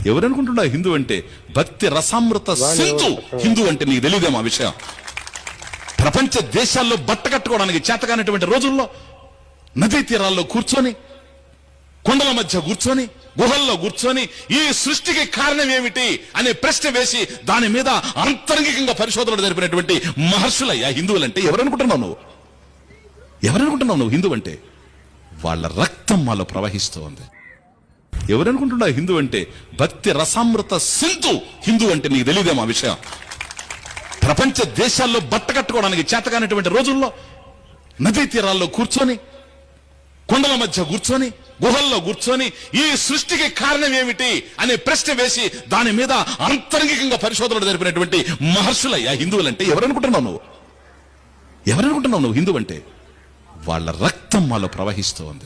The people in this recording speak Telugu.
ఎవరనుకుంటున్నా హిందూ అంటే భక్తి రసామృత సింధు. హిందూ అంటే నీకు తెలియదేమో ఆ విషయం. ప్రపంచ దేశాల్లో బట్ట కట్టుకోవడానికి చేతకానటువంటి రోజుల్లో నదీ తీరాల్లో కూర్చొని, కొండల మధ్య కూర్చొని, గుహల్లో కూర్చొని ఈ సృష్టికి కారణం ఏమిటి అనే ప్రశ్న వేసి దాని మీద అంతరంగికంగా పరిశోధనలు జరిపినటువంటి మహర్షులయ్యా హిందువులంటే. ఎవరనుకుంటున్నావు నువ్వు? ఎవరనుకుంటున్నావు నువ్వు హిందూ అంటే? వాళ్ళ రక్తం మాలో ప్రవహిస్తూ ఉంది. ఎవరనుకుంటున్నావు హిందూ అంటే భక్తి రసామృత సింధు. హిందూ అంటే నీకు తెలియదేమో ఆ విషయం. ప్రపంచ దేశాల్లో బట్ట కట్టుకోవడానికి చేతకానటువంటి రోజుల్లో నదీ తీరాల్లో కూర్చొని, కొండల మధ్య కూర్చొని, గుహల్లో కూర్చొని ఈ సృష్టికి కారణం ఏమిటి అనే ప్రశ్న వేసి దాని మీద అంతరంగికంగా పరిశోధనలు జరిపినటువంటి మహర్షులయ్యా హిందువులంటే. ఎవరనుకుంటున్నావు నువ్వు? ఎవరనుకుంటున్నావు నువ్వు హిందూ అంటే? వాళ్ళ రక్తం మాలో ప్రవహిస్తూ ఉంది.